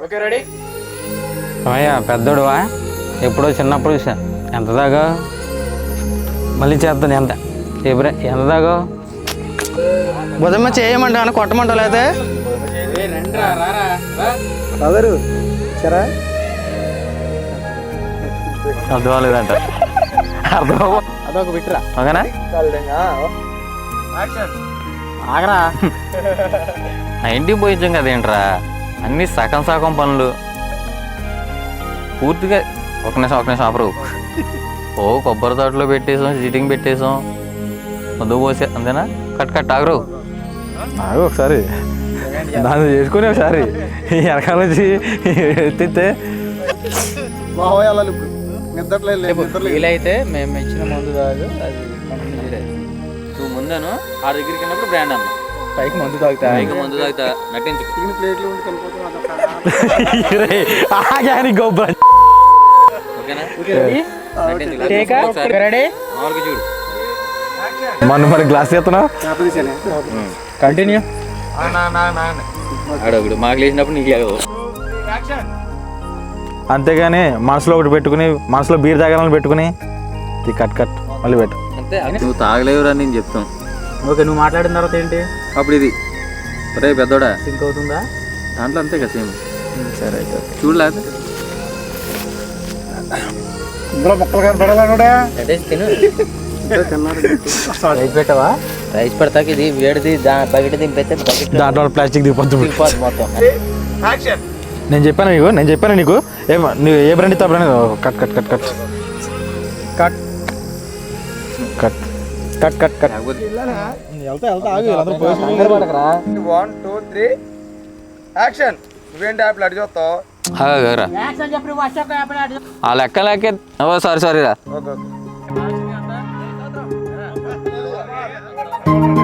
Okay ready. అయ్యా పెద్దోడువా ఎప్పుడో చిన్నప్పుడు చూసా. ఎంత దాకా మళ్ళీ చేస్తాను. ఎంత దాకా బుధమ్మ చేయమంటా కొట్టమంటా లేదా రండిరా రారా అదరు సరే అర్థం అవ్వలేదంట. అర్థం అదొక బిట్రా. ఓకేనా? ఆగరా. ఆ ఇంటికి పోయించాం కదేంట్రా, అన్నీ సగం సగం పనులు పూర్తిగా. ఒక నిమిషం ఆపరు. ఓ కొబ్బరి తోటలో పెట్టేసాం, సిట్టింగ్ పెట్టేసాం, ముందు పోసే అంతేనా? కట్ ఆగరు. ఆగు ఒకసారి దాన్ని చేసుకుని ఒకసారి వెనకాల నుంచి ఎత్తితే వీలైతే మేము ఇచ్చిన మందు తాగు. అది నువ్వు ముందను ఆ దగ్గరికి వెళ్ళినప్పుడు బ్రాండ్ అన్న పైకి మందు తాగుతా. ముందు తాగుతా నటించు. గొప్ప ఓకేనా? రెడీ మామూలుగా చూడు. మరి గ్లాస్ చేస్తున్నా కంటిన్యూ. ఆడొకడు మాకు లేచినప్పుడు నీకు లేవు. అంతేగాని మనసులో ఒకటి పెట్టుకుని మనసులో బీర్ తాగాలని పెట్టుకుని ఇది కట్ మళ్ళీ పెట్టు. అంతే నువ్వు తాగలేవురా నేను చెప్తాను. ఓకే నువ్వు మాట్లాడిన తర్వాత ఏంటి అప్పుడు ఇది ఒరే పెద్దోడా సింక్ అవుతుందా? దాంట్లో అంతే కదా సేమ్. సరే అయితే చూడలేదు తిను. రైస్ పెట్టవా? రైస్ పెడతాకి ఇది వేడిది బకెట్ దింపైతే బకెట్ దాంట్లో ప్లాస్టిక్ దిగిపోతుంది మొత్తం. నేను చెప్పాను నీకు నువ్వు ఏ బ్రాండ్ ఇస్తా brand cut cut cut cut cut cut cut cut cut వెళ్తా ఆగు 1 2 3 యాక్షన్. నువ్వేంటి యాప్లు అడిగి చూస్తావు? ఆ లెక్క సారీ రా. ఓకే